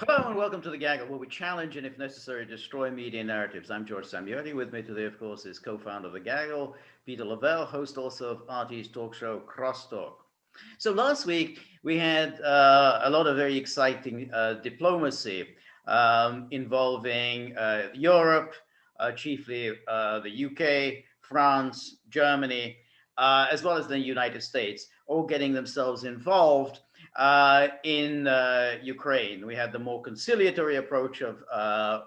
Hello and welcome to the Gaggle, where we challenge and, if necessary, destroy media narratives. I'm George Szamuely. With me today, of course, is co-founder of the Gaggle, Peter Lavelle, host also of RT's talk show Crosstalk. So last week we had a lot of very exciting diplomacy involving Europe, chiefly the UK, France, Germany, as well as the United States, all getting themselves involved in Ukraine. We had the more conciliatory approach of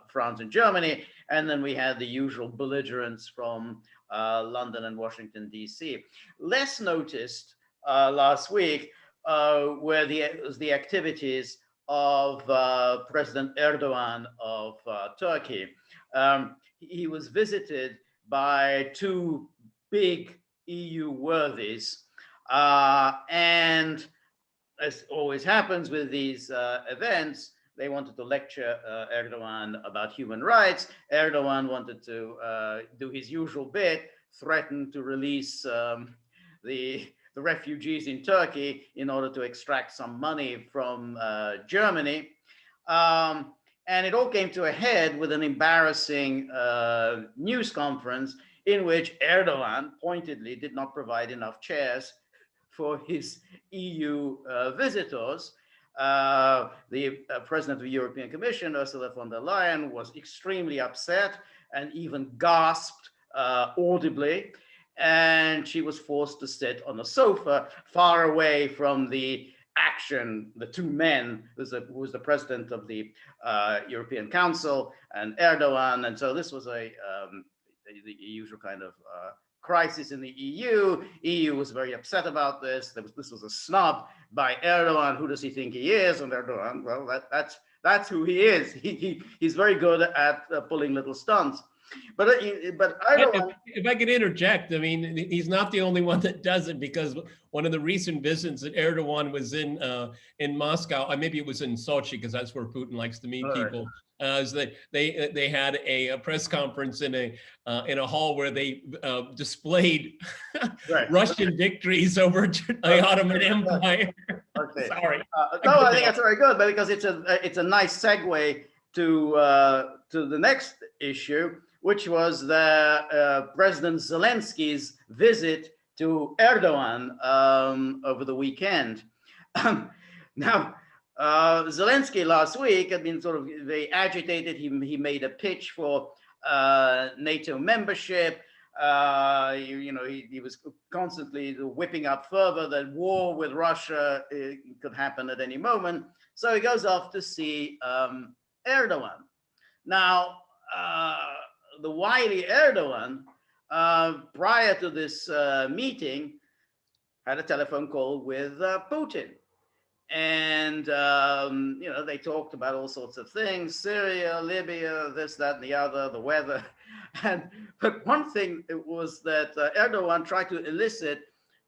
France and Germany, and then we had the usual belligerents from London and Washington, D.C. Less noticed last week were the activities of President Erdogan of Turkey. He was visited by two big EU worthies, and as always happens with these events, they wanted to lecture Erdogan about human rights. Erdogan wanted to do his usual bit, threaten to release the refugees in Turkey in order to extract some money from Germany. And it all came to a head with an embarrassing news conference in which Erdogan pointedly did not provide enough chairs for his EU visitors. The president of the European Commission, Ursula von der Leyen, was extremely upset and even gasped audibly. And she was forced to sit on a sofa far away from the action, the two men, who was the president of the European Council and Erdogan. And so this was the usual kind of crisis in the EU. EU was very upset about this. This was a snub by Erdogan. Who does he think he is? And Erdogan, well, that's who he is. He's very good at pulling little stunts. But Erdogan, if I could interject, I mean, he's not the only one that does it, because one of the recent visits that Erdogan was in Moscow, maybe it was in Sochi, because that's where Putin likes to meet people. Is that they had a press conference in a hall where they displayed Russian victories over the Ottoman Empire. Okay. Sorry. No, I think that's very good, but because it's a nice segue to the next issue, which was the President Zelensky's visit to Erdogan over the weekend. Now, Zelensky last week had been sort of very agitated. He made a pitch for NATO membership. He was constantly whipping up further that war with Russia could happen at any moment. So he goes off to see Erdogan. Now, the wily Erdogan, prior to this meeting, had a telephone call with Putin. And, they talked about all sorts of things: Syria, Libya, this, that, and the other, the weather. But one thing was that Erdogan tried to elicit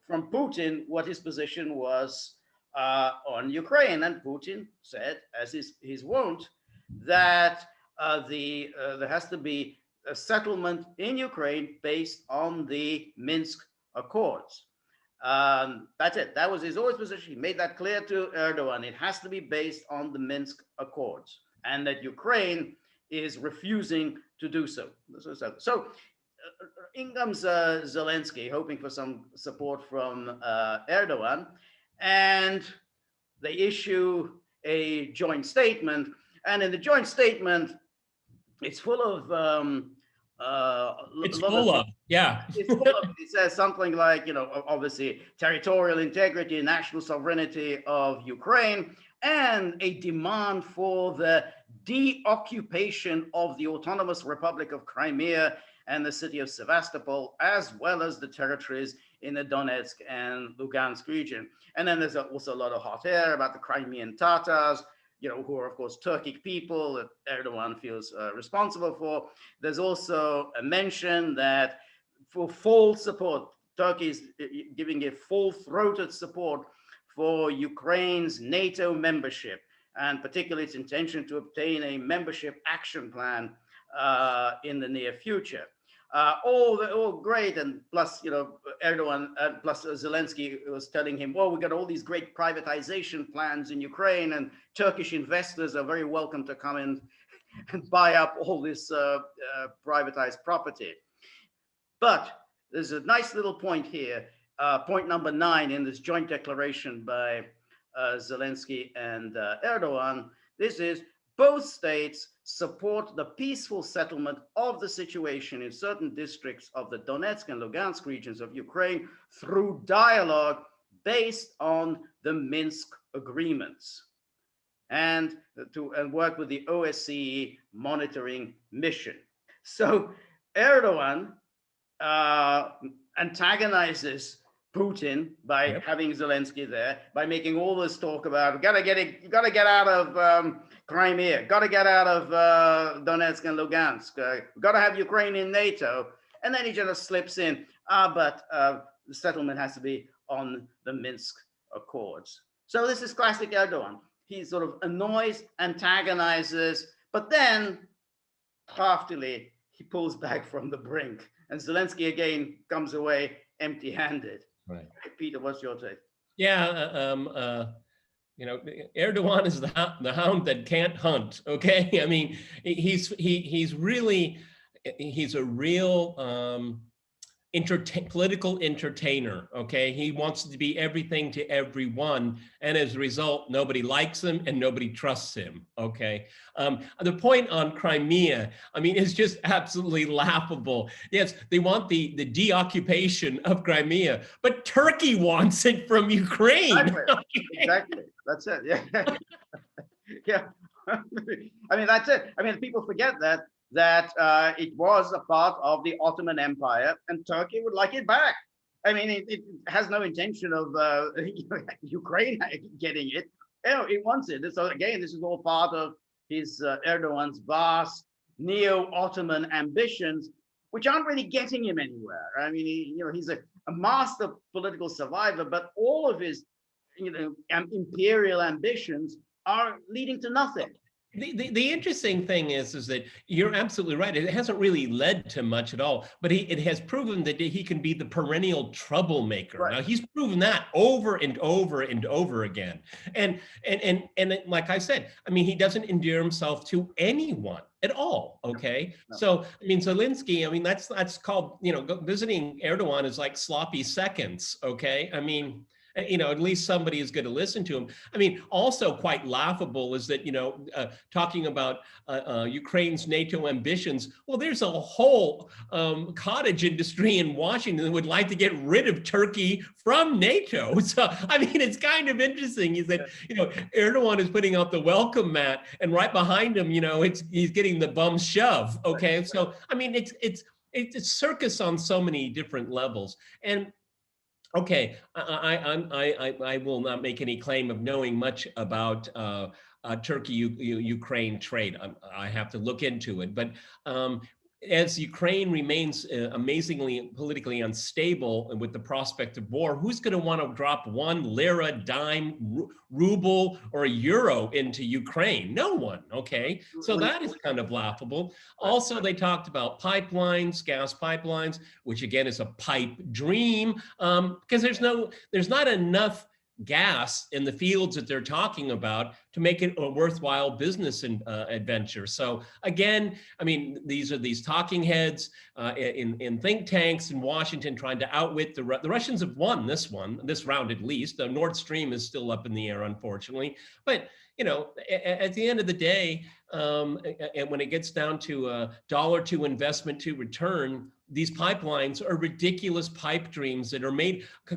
from Putin what his position was on Ukraine. And Putin said, as is his wont, that there has to be a settlement in Ukraine based on the Minsk Accords. That's it. That was his always position. He made that clear to Erdogan. It has to be based on the Minsk Accords, and that Ukraine is refusing to do so. So in comes Zelensky, hoping for some support from Erdogan, and they issue a joint statement. And in the joint statement, it's full of it's full of. It says something like, obviously territorial integrity, national sovereignty of Ukraine, and a demand for the deoccupation of the autonomous Republic of Crimea and the city of Sevastopol, as well as the territories in the Donetsk and Lugansk region. And then there's also a lot of hot air about the Crimean Tatars, who are, of course, Turkic people that Erdogan feels responsible for. There's also a mention that for full support, Turkey is giving a full-throated support for Ukraine's NATO membership, and particularly its intention to obtain a membership action plan in the near future. oh, great. And plus, Erdogan, plus Zelensky was telling him, well, we got all these great privatization plans in Ukraine, and Turkish investors are very welcome to come in and buy up all this privatized property. But there's a nice little point here, point number 9 in this joint declaration by Zelensky and Erdogan. This is, both states support the peaceful settlement of the situation in certain districts of the Donetsk and Lugansk regions of Ukraine through dialogue based on the Minsk agreements, and work with the OSCE monitoring mission. So Erdogan antagonizes Putin by having Zelensky there, by making all this talk about you gotta get out of Crimea, gotta get out of Donetsk and Lugansk, gotta have Ukraine in NATO, and then he just slips in, but the settlement has to be on the Minsk Accords. So this is classic Erdogan. He sort of annoys, antagonizes, but then craftily he pulls back from the brink, and Zelensky again comes away empty-handed. Right. Peter, what's your take? Yeah, Erdogan is the hound that can't hunt. Okay, I mean, he's a real political entertainer. Okay, he wants to be everything to everyone, and as a result, nobody likes him and nobody trusts him. Okay, the point on Crimea, I mean, is just absolutely laughable. Yes, they want the deoccupation of Crimea, but Turkey wants it from Ukraine. Exactly. That's it. Yeah. Yeah. I mean, that's it. I mean, people forget that it was a part of the Ottoman Empire, and Turkey would like it back. I mean, it has no intention of Ukraine getting it. It wants it. So again, this is all part of his Erdogan's vast neo-Ottoman ambitions, which aren't really getting him anywhere. I mean, he's a master political survivor, but all of his imperial ambitions are leading to nothing. The interesting thing is that you're absolutely right. It hasn't really led to much at all, but it has proven that he can be the perennial troublemaker. Right. Now he's proven that over and over and over again. And like I said, I mean, he doesn't endear himself to anyone at all. Okay. No. So, I mean, Zelensky, I mean, that's called, visiting Erdogan is like sloppy seconds. Okay. I mean, at least somebody is going to listen to him. I mean, also quite laughable is that, talking about Ukraine's NATO ambitions, well, there's a whole cottage industry in Washington that would like to get rid of Turkey from NATO. So, I mean, it's kind of interesting is that, Erdogan is putting out the welcome mat, and right behind him, he's getting the bum shove. Okay. So, I mean, it's circus on so many different levels. And okay, I will not make any claim of knowing much about Turkey-Ukraine trade. I have to look into it. But as Ukraine remains amazingly politically unstable and with the prospect of war, who's going to want to drop 1 lira, dime, ruble, or a euro into Ukraine? No one, okay? So that is kind of laughable. Also, they talked about pipelines, gas pipelines, which again is a pipe dream, because there's not enough gas in the fields that they're talking about to make it a worthwhile business adventure. So again, I mean, these are these talking heads in think tanks in Washington trying to outwit the Russians have won this round at least. Nord Stream is still up in the air, unfortunately. But at the end of the day, and when it gets down to dollar to investment to return, these pipelines are ridiculous pipe dreams that are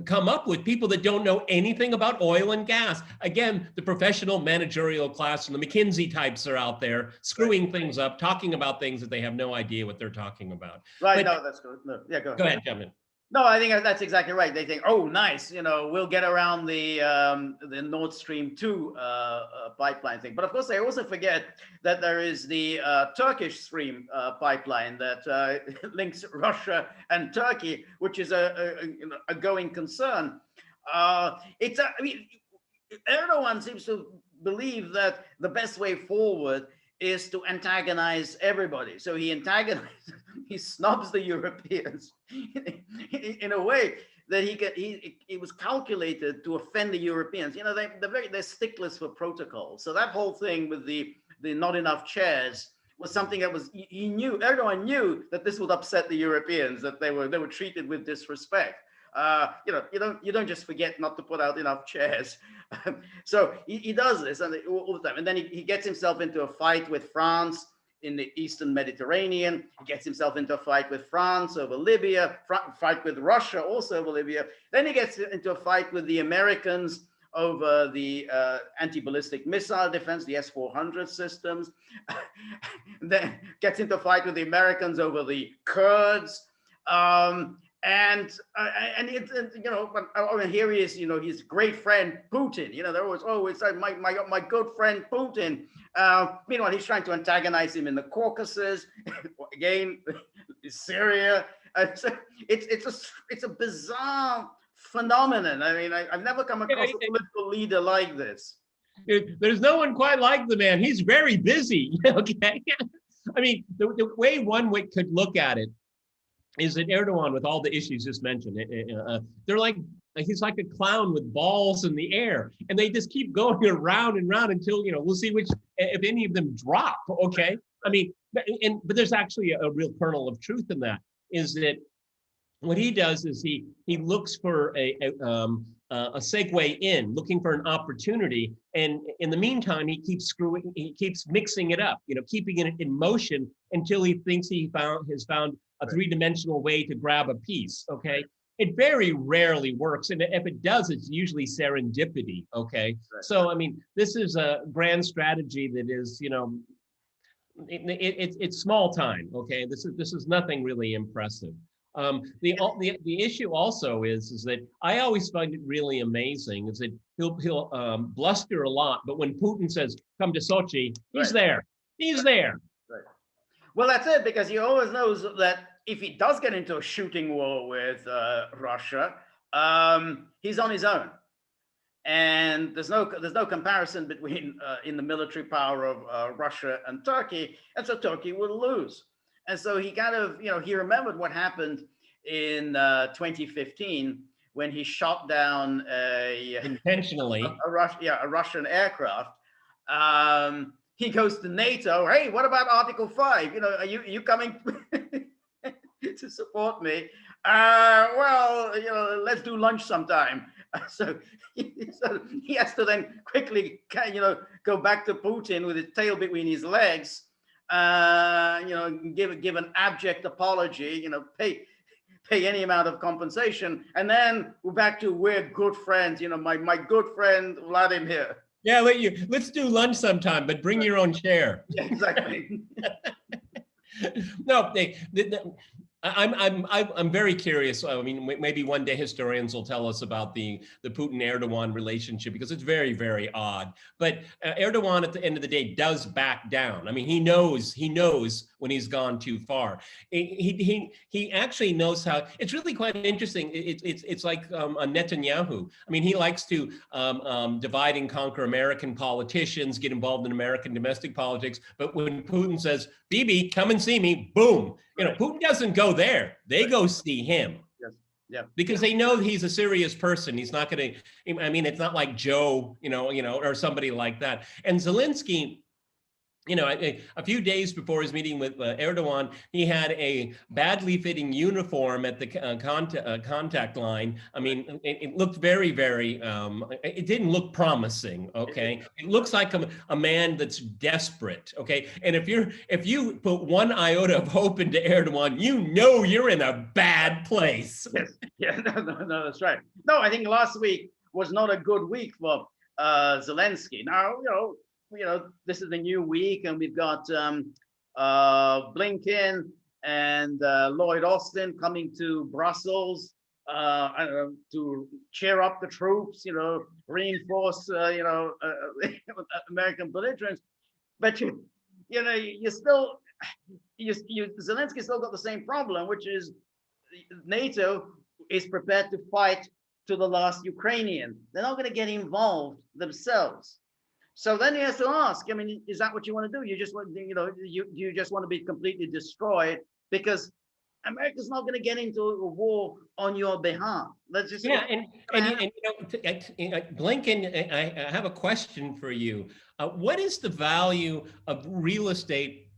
come up with people that don't know anything about oil and gas. Again, the professional managerial class and the McKinsey types are out there screwing things up, talking about things that they have no idea what they're talking about. Right, no, that's good. No, yeah, go ahead, jump in. No, I think that's exactly right. They think, oh, nice, we'll get around the Nord Stream 2 pipeline thing. But of course, they also forget that there is the Turkish Stream pipeline that links Russia and Turkey, which is a going concern. Erdogan seems to believe that the best way forward is to antagonize everybody. So he antagonizes he snubs the Europeans in a way that he was calculated to offend the Europeans. You know, they're sticklers for protocol. So that whole thing with the not enough chairs was something that was, Erdogan knew that this would upset the Europeans, that they were treated with disrespect. You don't just forget not to put out enough chairs. So he does this all the time, and then he gets himself into a fight with France in the Eastern Mediterranean. He gets himself into a fight with France over Libya, fight with Russia also over Libya. Then he gets into a fight with the Americans over the anti-ballistic missile defense, the S-400 systems. Then gets into a fight with the Americans over the Kurds. And here he is, his great friend Putin. They're always my good friend Putin. Meanwhile, he's trying to antagonize him in the Caucasus, again, Syria. So it's a bizarre phenomenon. I mean, I've never come across a political leader like this. There's no one quite like the man. He's very busy. Okay, I mean, the way one could look at it is that Erdogan, with all the issues just mentioned, he's like a clown with balls in the air, and they just keep going around and around until we'll see if any of them drop. Okay, I mean, but there's actually a real kernel of truth in that. Is that what he does is he looks for a segue in, looking for an opportunity, and in the meantime he keeps mixing it up, keeping it in motion until he thinks has found a three-dimensional way to grab a piece. Okay, it very rarely works, and if it does, it's usually serendipity. Okay, so I mean, this is a grand strategy that is, it's small time. Okay, this is nothing really impressive. The issue also is that I always find it really amazing is that he'll bluster a lot, but when Putin says come to Sochi, he's there. He's there. Right. Well, that's it, because he always knows that if he does get into a shooting war with Russia, he's on his own, and there's no comparison between in the military power of Russia and Turkey, and so Turkey will lose. And so he kind of, he remembered what happened in 2015 when he shot down intentionally a Russian aircraft. He goes to NATO. Hey, what about Article 5? Are you coming to support me? Well, let's do lunch sometime. So he has to then quickly, go back to Putin with his tail between his legs. Give an abject apology, pay any amount of compensation, and then we're back to we're good friends, my good friend Vladimir. Yeah, let's do lunch sometime, but bring your own chair. Yeah, exactly. No, I'm very curious. I mean, maybe one day historians will tell us about the Putin-Erdogan relationship, because it's very, very odd. But Erdogan, at the end of the day, does back down. I mean, he knows when he's gone too far. He actually knows how. It's really quite interesting. It's like a Netanyahu. I mean, he likes to divide and conquer American politicians, get involved in American domestic politics. But when Putin says, "Bibi, come and see me," boom. Putin doesn't go there. They go see him. Yes. Yeah. Because they know he's a serious person. He's not going to, I mean, it's not like Joe, or somebody like that. And Zelensky, a few days before his meeting with Erdogan, he had a badly fitting uniform at the contact line. I mean, it looked very, very, it didn't look promising, okay? It looks like a man that's desperate, okay? And if you put one iota of hope into Erdogan, you're in a bad place. Yes, yeah, no, that's right. No, I think last week was not a good week for Zelensky. Now, this is a new week, and we've got Blinken and Lloyd Austin coming to Brussels to cheer up the troops, reinforce, American belligerence. But Zelensky still got the same problem, which is NATO is prepared to fight to the last Ukrainian. They're not going to get involved themselves. So then he has to ask, I mean, is that what you want to do? You just want, you just want to be completely destroyed? Because America's not going to get into a war on your behalf. Let's just and Blinken, I have a question for you. What is the value of real estate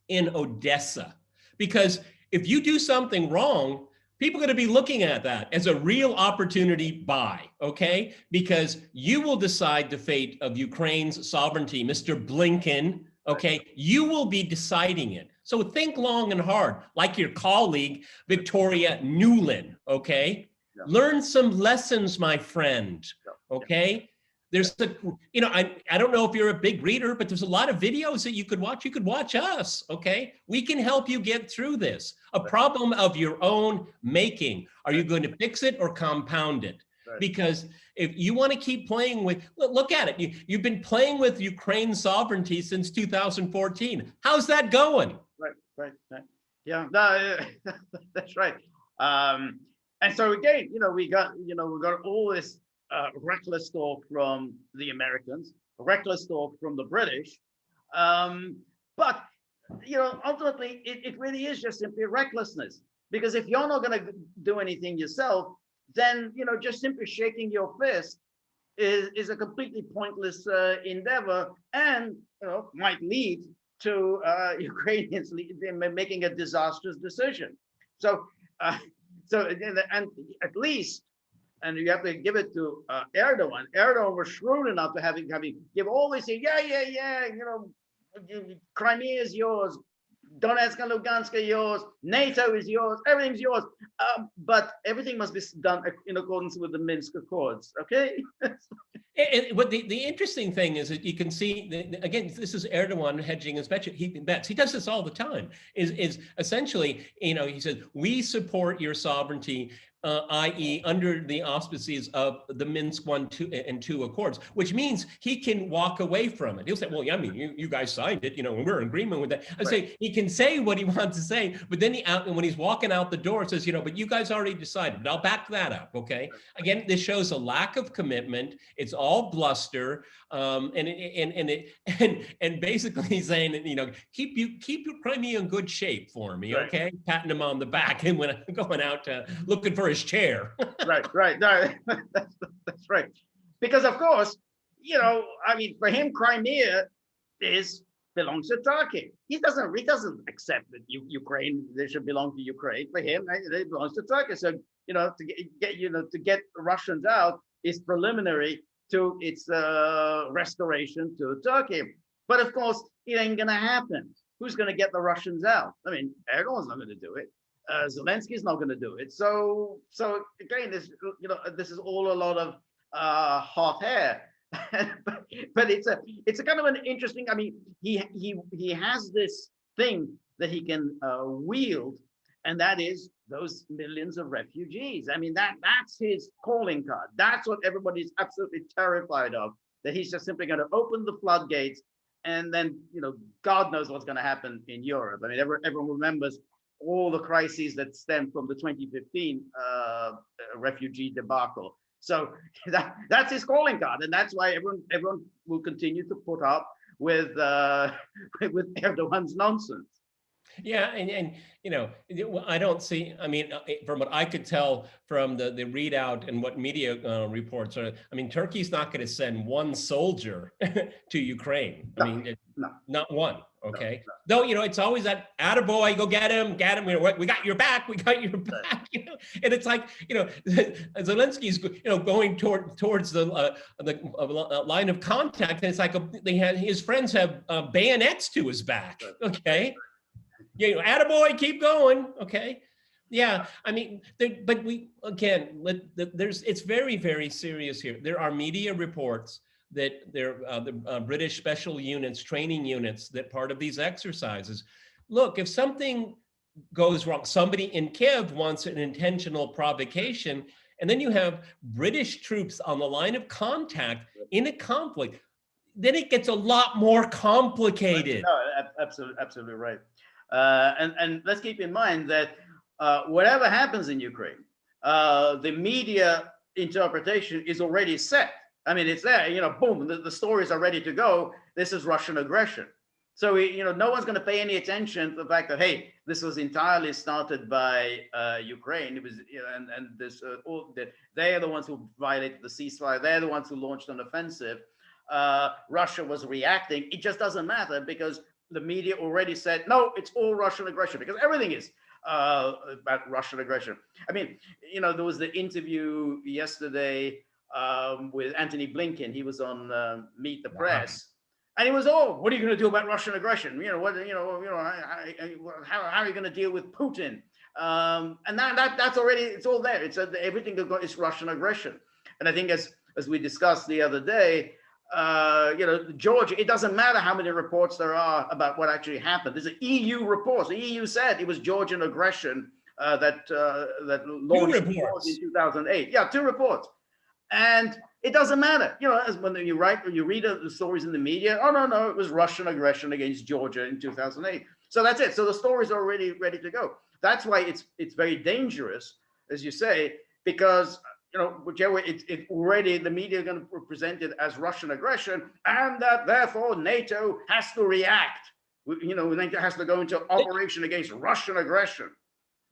in Odessa? Because if you do something wrong, people are going to be looking at that as a real opportunity buy, okay? Because you will decide the fate of Ukraine's sovereignty, Mr. Blinken, okay? You will be deciding it. So think long and hard, like your colleague, Victoria Nuland, okay? Yeah. Learn some lessons, my friend, okay? There's I don't know if you're a big reader, but there's a lot of videos that you could watch. You could watch us, okay? We can help you get through this. A problem of your own making. Are you going to fix it or compound it? Right. Because if you want to keep playing with, look at it. You've been playing with Ukraine's sovereignty since 2014. How's that going? Right. Yeah, no, that's right. And so again, we got all this reckless talk from the Americans, reckless talk from the British. But, ultimately, it really is just simply recklessness. Because if you're not going to do anything yourself, then, just simply shaking your fist is a completely pointless endeavor, and, might lead to Ukrainians making a disastrous decision. So and at least, and you have to give it to Erdogan. Erdogan was shrewd enough to having give all this, yeah, Crimea is yours, Donetsk and Lugansk are yours, NATO is yours, everything's yours. But everything must be done in accordance with the Minsk Accords, okay? But the interesting thing is that you can see, again, this is Erdogan hedging his bets. He does this all the time, is essentially, he says, we support your sovereignty, i.e. under the auspices of the Minsk 1, 2, and 2 Accords, which means he can walk away from it. He'll say, well, yeah, I mean, you guys signed it, and we're in agreement with that. I say he can say what he wants to say, but then when he's walking out the door, says, but you guys already decided, but I'll back that up, okay? Again, this shows a lack of commitment. It's all bluster, and basically saying that, keep your Crimea in good shape for me, okay? Patting him on the back and when I'm going out looking for his chair. right. No, that's right. Because of course, for him, Crimea belongs to Turkey. He doesn't accept that Ukraine, they should belong to Ukraine. For him, it belongs to Turkey. So, to get the Russians out is preliminary to its restoration to Turkey. But of course, it ain't gonna happen. Who's gonna get the Russians out? I mean, Erdogan's not gonna do it. Zelensky's not gonna do it. So again, this is all a lot of hot air. but it's a kind of an interesting. I mean, he has this thing that he can wield, and that is those millions of refugees. I mean, that's his calling card. That's what everybody's absolutely terrified of. That he's just simply going to open the floodgates, and then God knows what's going to happen in Europe. I mean, everyone remembers all the crises that stemmed from the 2015 refugee debacle. So that's his calling card, and that's why everyone will continue to put up with Erdogan's nonsense. Yeah, and I don't see. I mean, from what I could tell from the readout and what media reports are, I mean, Turkey's not going to send one soldier to Ukraine. I mean, not one. Okay. Though it's always that attaboy, go get him. We got your back. We got your back. And it's like Zelensky's going towards the line of contact, and it's like his friends have bayonets to his back. Okay. Attaboy, keep going. Okay. Yeah. I mean, but it's very, very serious here. There are media reports that the British special units, training units, that part of these exercises. Look, if something goes wrong, somebody in Kiev wants an intentional provocation, and then you have British troops on the line of contact in a conflict, then it gets a lot more complicated. No, absolutely right. And let's keep in mind that whatever happens in Ukraine, the media interpretation is already set. I mean, it's there, boom, the stories are ready to go. This is Russian aggression. So no one's going to pay any attention to the fact that, hey, this was entirely started by Ukraine. It was, and this they are the ones who violated the ceasefire. They're the ones who launched an offensive. Russia was reacting. It just doesn't matter because the media already said, no, it's all Russian aggression, because everything is about Russian aggression. I mean, there was the interview yesterday with Anthony Blinken. He was on Meet the Press. And it was, what are you going to do about Russian aggression? How are you going to deal with Putin? And that's already, it's all there. It's everything is Russian aggression. And I think as we discussed the other day, Georgia, it doesn't matter how many reports there are about what actually happened. There's an EU report. The EU said it was Georgian aggression that launched in 2008. Yeah, 2 reports. And it doesn't matter, as when you read the stories in the media. Oh no, it was Russian aggression against Georgia in 2008. So that's it. So the stories are already ready to go. That's why it's very dangerous, as you say, because whichever it already the media are going to present it as Russian aggression, and that therefore NATO has to react. NATO has to go into operation against Russian aggression.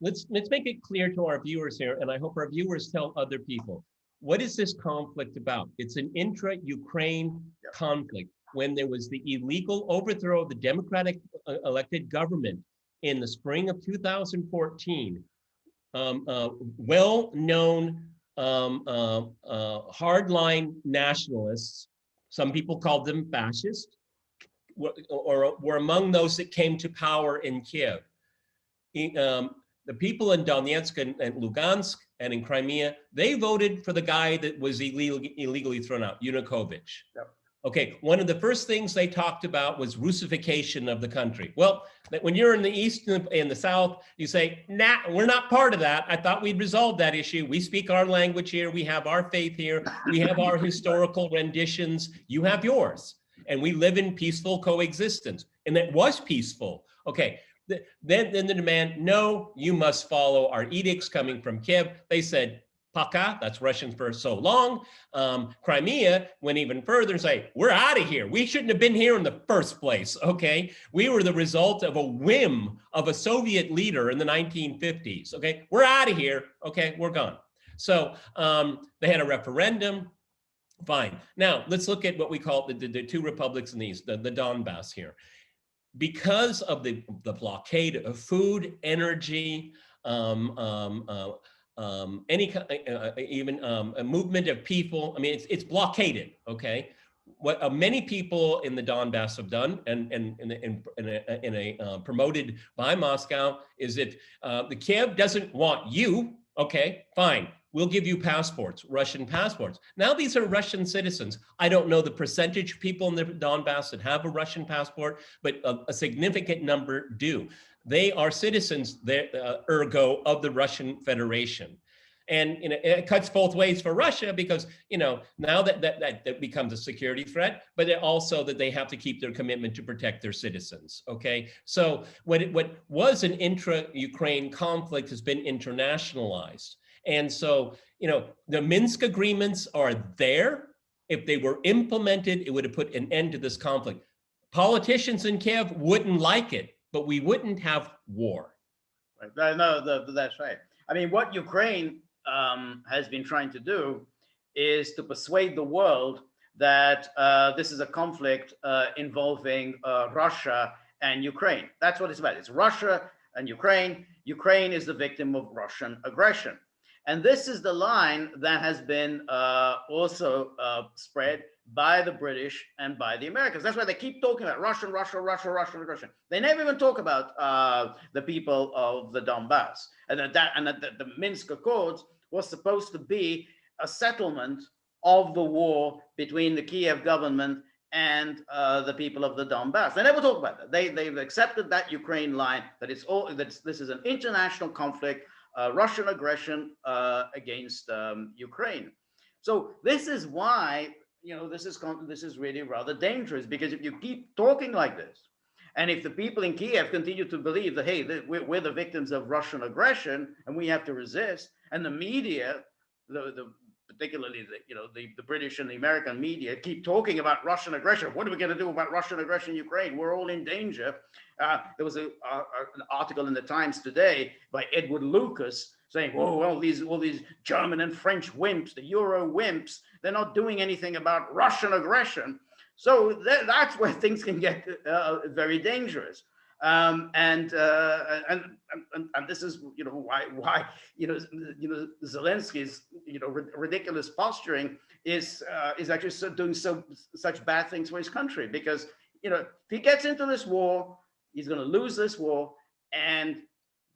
Let's make it clear to our viewers here, and I hope our viewers tell other people. What is this conflict about? It's an intra-Ukraine conflict. When there was the illegal overthrow of the democratic elected government in the spring of 2014, well-known hardline nationalists, some people called them fascists, were among those that came to power in Kiev. The people in Donetsk and Lugansk and in Crimea, they voted for the guy that was illegally thrown out, Yanukovych. Yep. Okay, one of the first things they talked about was Russification of the country. Well, when you're in the East and in the South, you say, nah, we're not part of that. I thought we'd resolved that issue. We speak our language here. We have our faith here. We have our historical renditions. You have yours. And we live in peaceful coexistence. And that was peaceful. Okay. Then the demand, no, you must follow our edicts coming from Kiev. They said, Paka, that's Russian for so long. Crimea went even further and say, we're out of here. We shouldn't have been here in the first place, okay? We were the result of a whim of a Soviet leader in the 1950s, okay? We're out of here, okay? We're gone. So they had a referendum. Fine. Now, let's look at what we call the 2 republics in the East, the Donbass here. Because of the blockade of food, energy, even a movement of people, I mean, it's blockaded, okay? What many people in the Donbass have done, and promoted by Moscow, is if the Kiev doesn't want you, okay, fine. We'll give you passports, Russian passports. Now these are Russian citizens. I don't know the percentage of people in the Donbass that have a Russian passport, but a significant number do. They are citizens, ergo, of the Russian Federation. And it cuts both ways for Russia because now that becomes a security threat, but also that they have to keep their commitment to protect their citizens. Okay, so what was an intra-Ukraine conflict has been internationalized. And so, the Minsk agreements are there. If they were implemented, it would have put an end to this conflict. Politicians in Kiev wouldn't like it, but we wouldn't have war. Right. No, that's right. I mean, what Ukraine has been trying to do is to persuade the world that this is a conflict involving Russia and Ukraine. That's what it's about. It's Russia and Ukraine. Ukraine is the victim of Russian aggression. And this is the line that has been also spread by the British and by the Americans. That's why they keep talking about Russian aggression. They never even talk about the people of the Donbass. And the Minsk Accords was supposed to be a settlement of the war between the Kiev government and the people of the Donbass. They never talk about that. They've accepted that Ukraine line, that this is an international conflict, Russian aggression against Ukraine. So this is why this is really rather dangerous, because if you keep talking like this, and if the people in Kiev continue to believe that, hey, we're the victims of Russian aggression and we have to resist, and the media, particularly the British and the American media keep talking about Russian aggression. What are we going to do about Russian aggression in Ukraine? We're all in danger. There was an article in the Times today by Edward Lucas saying, "Oh, well, all these German and French wimps, the Euro wimps, they're not doing anything about Russian aggression." So that's where things can get very dangerous. And this is why Zelensky's ridiculous posturing is actually doing such bad things for his country, because if he gets into this war, he's going to lose this war, and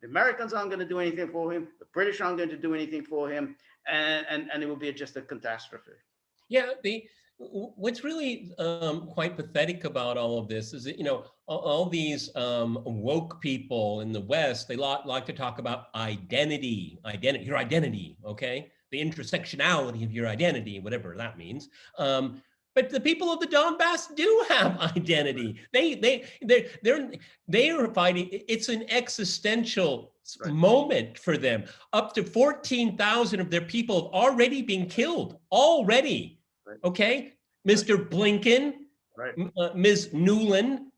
the Americans aren't going to do anything for him, the British aren't going to do anything for him, and it will be just a catastrophe. Yeah, what's really quite pathetic about all of this is that, all these woke people in the West, they like to talk about identity, your identity, okay? The intersectionality of your identity, whatever that means. But the people of the Donbass do have identity. They're fighting. It's an existential moment for them. Up to 14,000 of their people have already been killed already. Okay, Mr. Blinken, Ms. Nuland,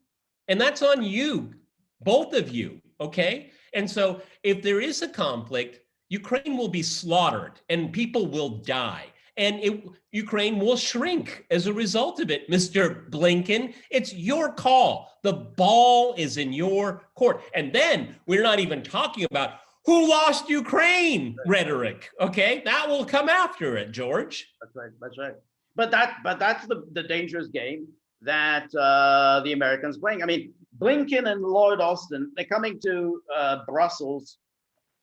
and that's on you, both of you, okay? And so if there is a conflict, Ukraine will be slaughtered and people will die. And Ukraine will shrink as a result of it, Mr. Blinken. It's your call. The ball is in your court. And then we're not even talking about who lost Ukraine rhetoric, okay? That will come after it, George. That's right. But that's the dangerous game that the Americans playing. I mean, Blinken and Lloyd Austin, they're coming to Brussels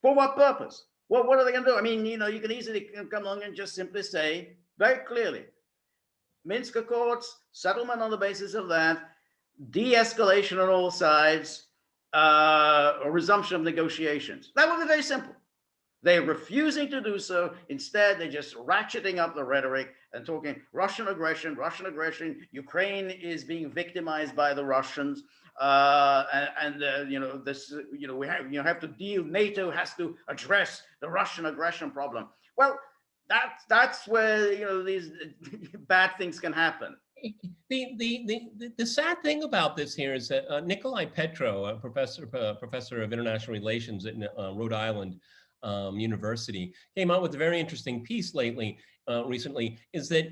for what purpose? What are they going to do? I mean, you can easily come along and just simply say very clearly, Minsk Accords, settlement on the basis of that, de-escalation on all sides, a resumption of negotiations. That would be very simple. They're refusing to do so. Instead, they're just ratcheting up the rhetoric and talking Russian aggression. Ukraine is being victimized by the Russians, we have to deal. NATO has to address the Russian aggression problem. Well, that's where these bad things can happen. The sad thing about this here is that Nikolai Petro, a professor of international relations at Rhode Island University, came out with a very interesting piece recently, is that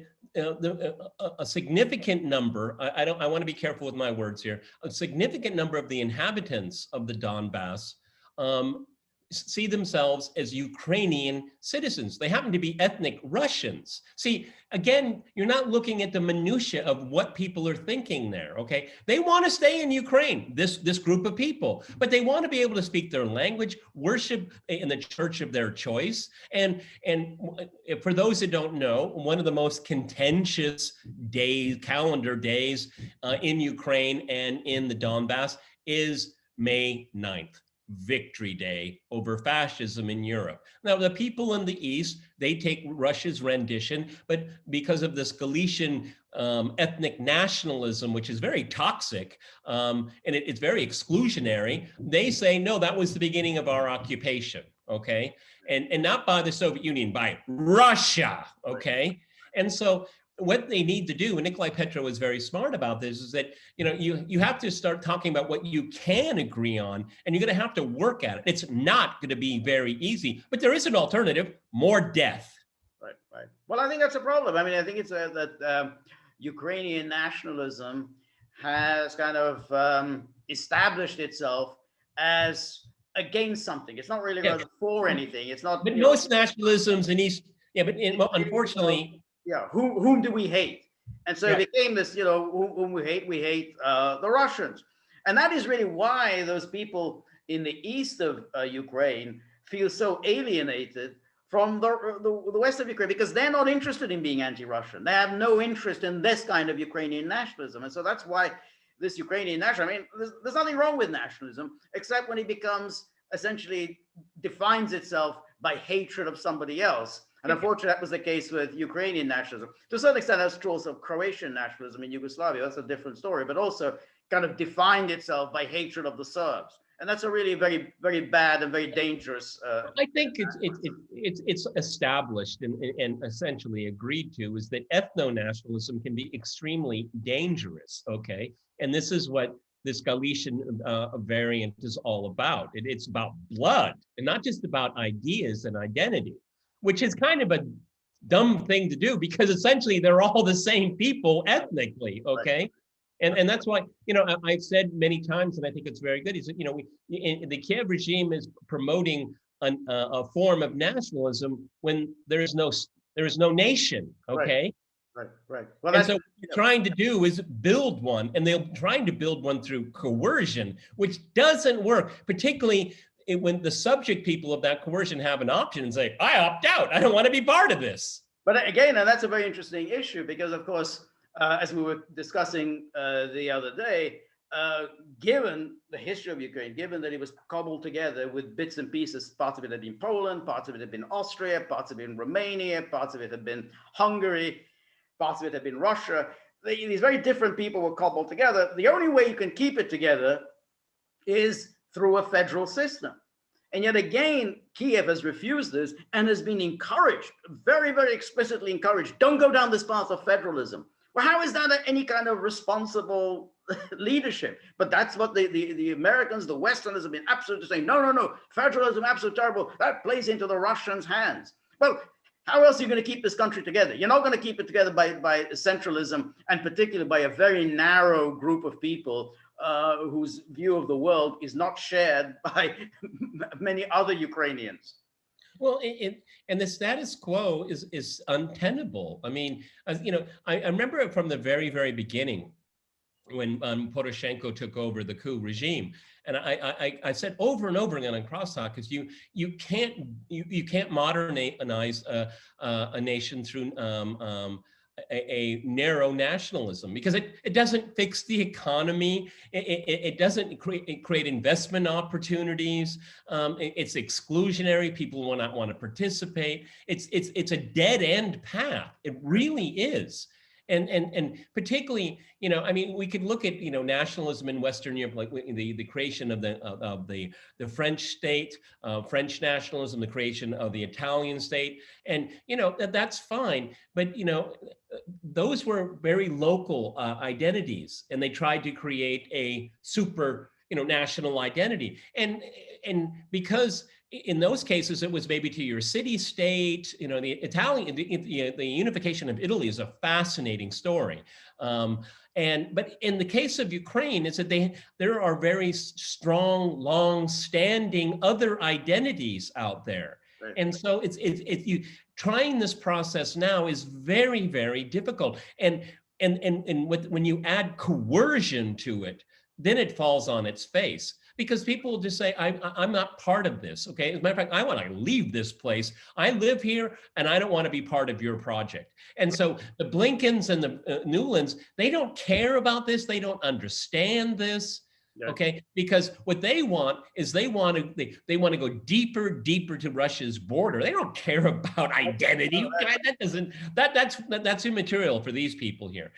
a significant number, I want to be careful with my words here, a significant number of the inhabitants of the Donbass see themselves as Ukrainian citizens. They happen to be ethnic Russians. See, again, you're not looking at the minutiae of what people are thinking there, okay? They want to stay in Ukraine, this group of people, but they want to be able to speak their language, worship in the church of their choice. And for those that don't know, one of the most contentious calendar days in Ukraine and in the Donbass is May 9th. Victory Day over fascism in Europe. Now, the people in the East, they take Russia's rendition, but because of this Galician ethnic nationalism, which is very toxic, and it's very exclusionary, they say, no, that was the beginning of our occupation, okay? And not by the Soviet Union, by Russia, okay? And so what they need to do, and Nikolai Petro is very smart about this, is that you have to start talking about what you can agree on, and you're going to have to work at it. It's not going to be very easy, but there is an alternative: more death. Right. Well, I think that's a problem. I mean, I think it's that Ukrainian nationalism has kind of established itself as against something. It's not really rather for anything. It's not. But most nationalisms in East, but unfortunately. Yeah, whom do we hate? And so it became this, whom we hate the Russians. And that is really why those people in the east of Ukraine feel so alienated from the west of Ukraine, because they're not interested in being anti-Russian. They have no interest in this kind of Ukrainian nationalism. And so that's why this Ukrainian nationalism, I mean, there's nothing wrong with nationalism, except when it becomes essentially defines itself by hatred of somebody else. And unfortunately, that was the case with Ukrainian nationalism. To a certain extent, that's true also of Croatian nationalism in Yugoslavia. That's a different story, but also kind of defined itself by hatred of the Serbs. And that's a really very, very bad and very dangerous. I think it's established and essentially agreed to is that ethno-nationalism can be extremely dangerous. Okay, and this is what this Galician variant is all about. It's about blood and not just about ideas and identity, which is kind of a dumb thing to do because essentially they're all the same people ethnically. Okay. Right. And that's why, I've said many times, and I think it's very good, is that, the Kiev regime is promoting a form of nationalism when there is no nation, okay? Right. Well, and so what they're trying to do is build one, and they're trying to build one through coercion, which doesn't work, particularly when the subject people of that coercion have an option and say, I opt out, I don't want to be part of this. But again, and that's a very interesting issue because, of course, as we were discussing the other day, given the history of Ukraine, given that it was cobbled together with bits and pieces, parts of it had been Poland, parts of it had been Austria, parts of it in Romania, parts of it had been Hungary, parts of it had been Russia. These very different people were cobbled together. The only way you can keep it together is through a federal system. And yet again, Kiev has refused this and has been encouraged, very, very explicitly encouraged, don't go down this path of federalism. Well, how is that any kind of responsible leadership? But that's what the Americans, the Westerners have been absolutely saying, no, federalism, absolutely terrible. That plays into the Russians' hands. Well, how else are you going to keep this country together? You're not going to keep it together by centralism, and particularly by a very narrow group of people whose view of the world is not shared by many other Ukrainians. Well, and the status quo is untenable. I mean, I remember it from the very, very beginning when Poroshenko took over the coup regime, and I said over and over again on Crosstalk, because you can't modernize a nation through a narrow nationalism, because it doesn't fix the economy. It doesn't create investment opportunities. It's exclusionary. People will not want to participate. It's a dead end path. It really is. And particularly, I mean, we could look at, nationalism in Western Europe, like the creation of the French state, French nationalism, the creation of the Italian state, and that's fine. But those were very local identities, and they tried to create a super national identity, and because in those cases, it was maybe to your city state. The Italian, the unification of Italy is a fascinating story. But in the case of Ukraine, is that there are very strong, long-standing other identities out there, right. And so it's you trying this process now is very, very difficult. And when you add coercion to it, then it falls on its face. Because people will just say, I'm not part of this, okay? As a matter of fact, I want to leave this place. I live here, and I don't want to be part of your project. And so the Blinkens and the Newlands, they don't care about this. They don't understand this, okay? Because what they want is they want to go deeper to Russia's border. They don't care about identity. That's immaterial for these people here.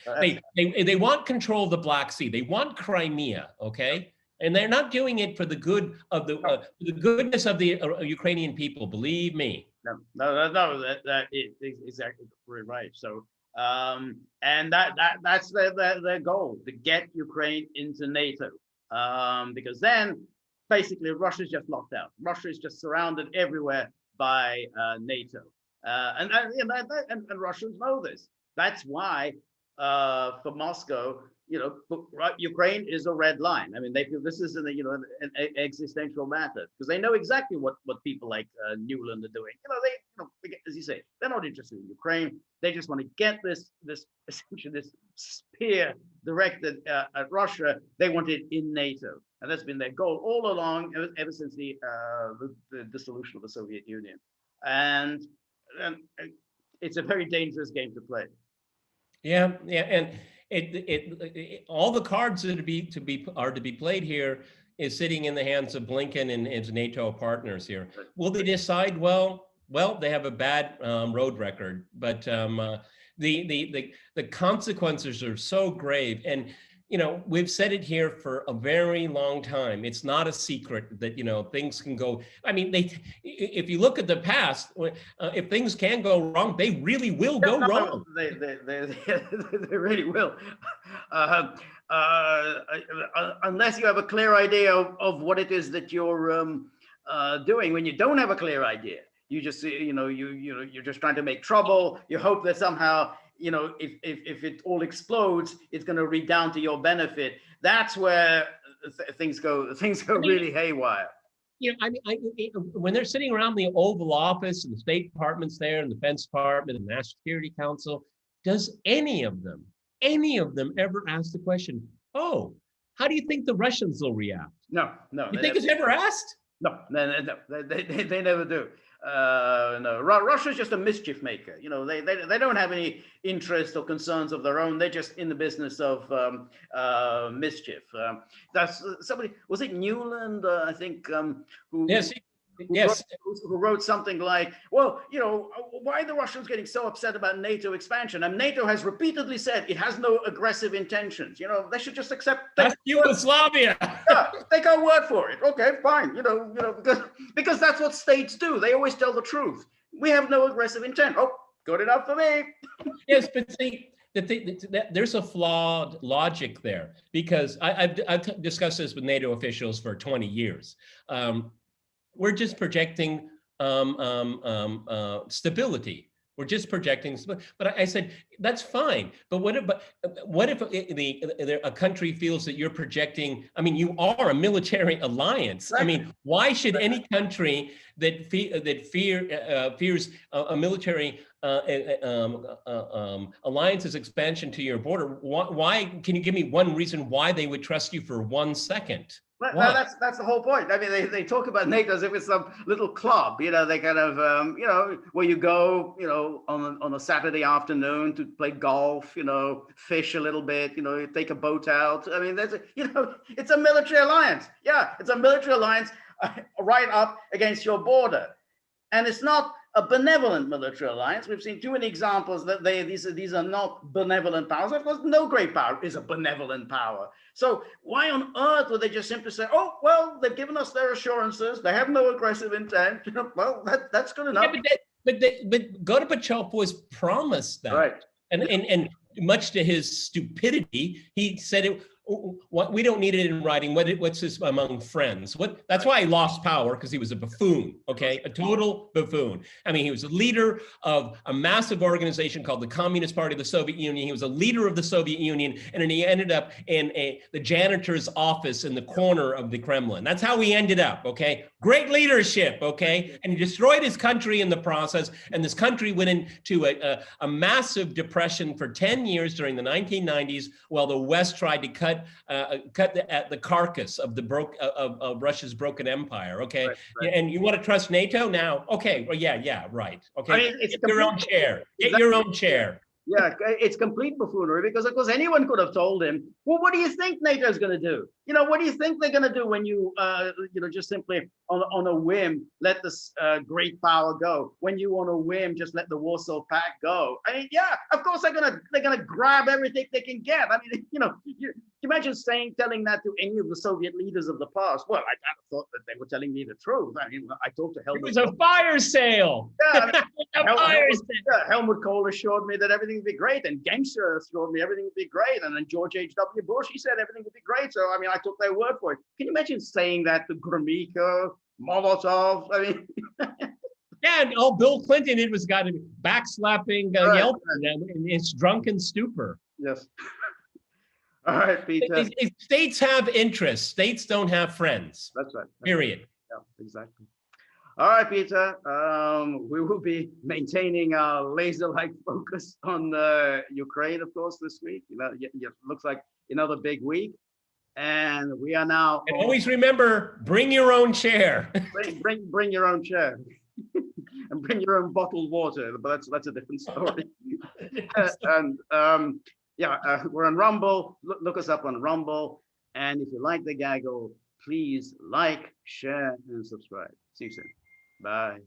They want control of the Black Sea. They want Crimea, okay? And they're not doing it for the good of the goodness of the Ukrainian people. Believe me. No. That is exactly right. So, and that's their goal, to get Ukraine into NATO, because then basically Russia's just locked out. Russia is just surrounded everywhere by NATO, and Russians know this. That's why for Moscow, Ukraine is a red line. I mean, they feel this is an existential matter, because they know exactly what people like Newland are doing. They, as you say, they're not interested in Ukraine. They just want to get this essentially this spear directed at Russia. They want it in NATO, and that's been their goal all along, ever since the dissolution of the Soviet Union. And it's a very dangerous game to play. Yeah, and it all the cards that are to be played here is sitting in the hands of Blinken and his NATO partners here. Will they decide? Well, they have a bad road record, but the consequences are so grave. And we've said it here for a very long time. It's not a secret that, things can go. I mean, if you look at the past, if things can go wrong, they really will go wrong. They really will. Unless you have a clear idea of what it is that you're doing. When you don't have a clear idea, you just, you're just trying to make trouble. You hope that somehow, if it all explodes, it's going to redound to your benefit. That's where things go really haywire. When they're sitting around the Oval Office and the State Department's there and the Defense Department and the National Security Council, does any of them ever ask the question, oh, how do you think the Russians will react? No. You think it's ever asked? No, they never do. No, Russia's just a mischief maker. They don't have any interest or concerns of their own. They're just in the business of mischief. That's somebody. Was it Newland? I think. Who? Yes. Who wrote something like, well, why are the Russians getting so upset about NATO expansion? And NATO has repeatedly said it has no aggressive intentions. They should just accept. That's Yugoslavia. Yeah, take our word for it. Okay, fine. Because that's what states do. They always tell the truth. We have no aggressive intent. Oh, good enough for me. Yes, but see, there's a flawed logic there, because I've discussed this with NATO officials for 20 years. We're just projecting stability. We're just projecting, but I said that's fine. But what if a country feels that you're projecting? I mean, you are a military alliance. Right. I mean, why should any country that fears a military alliance's expansion to your border? Why can you give me one reason why they would trust you for 1 second? That's the whole point. I mean, they talk about NATO as if it's some little club, they kind of, where you go, on a Saturday afternoon to play golf, fish a little bit, take a boat out. I mean, it's a military alliance. Yeah, it's a military alliance right up against your border. And it's not a benevolent military alliance. We've seen too many examples that these are not benevolent powers. Of course, no great power is a benevolent power. So why on earth would they just simply say, oh, well, they've given us their assurances. They have no aggressive intent. Well, that's good enough. Yeah, but Gorbachev was promised that. Right. And much to his stupidity, he said it. We don't need it in writing. What's this among friends? That's why he lost power, because he was a buffoon, okay? A total buffoon. I mean, he was a leader of a massive organization called the Communist Party of the Soviet Union. He was a leader of the Soviet Union, and then he ended up in the janitor's office in the corner of the Kremlin. That's how he ended up, okay? Great leadership, okay? And he destroyed his country in the process, and this country went into a massive depression for 10 years during the 1990s, while the West tried to cut the carcass of of Russia's broken empire. Okay, right. And you want to trust NATO now? Okay, well, yeah, right. Okay, I mean, get your own chair. Get your own chair. Yeah, it's complete buffoonery, because of course anyone could have told him, well, what do you think NATO is going to do? What do you think they're going to do when you, just simply on a whim let this great power go? When you on a whim just let the Warsaw Pact go? I mean, yeah, of course they're gonna grab everything they can get. I mean, you imagine telling that to any of the Soviet leaders of the past. Well, I kind of thought that they were telling me the truth. I mean, I talked to Helmut. It was a fire sale. Yeah, Helmut Kohl assured me that everything would be great, and Genscher assured me everything would be great, and then George H.W. Bush, he said everything would be great. So, I mean, I took their word for it. Can you imagine saying that to Gromyko, Molotov? I mean, yeah, and Bill Clinton, it was got to be backslapping Yeltsin in his drunken stupor. Yes. All right, Peter. States have interests. States don't have friends. That's right. Period. Yeah, exactly. All right, Peter. We will be maintaining our laser-like focus on Ukraine, of course, this week. It looks like another big week. And we are now. And always remember, bring your own chair. bring your own chair, and bring your own bottled water. But that's a different story. We're on Rumble. Look us up on Rumble. And if you like the gaggle, please like, share, and subscribe. See you soon. Bye.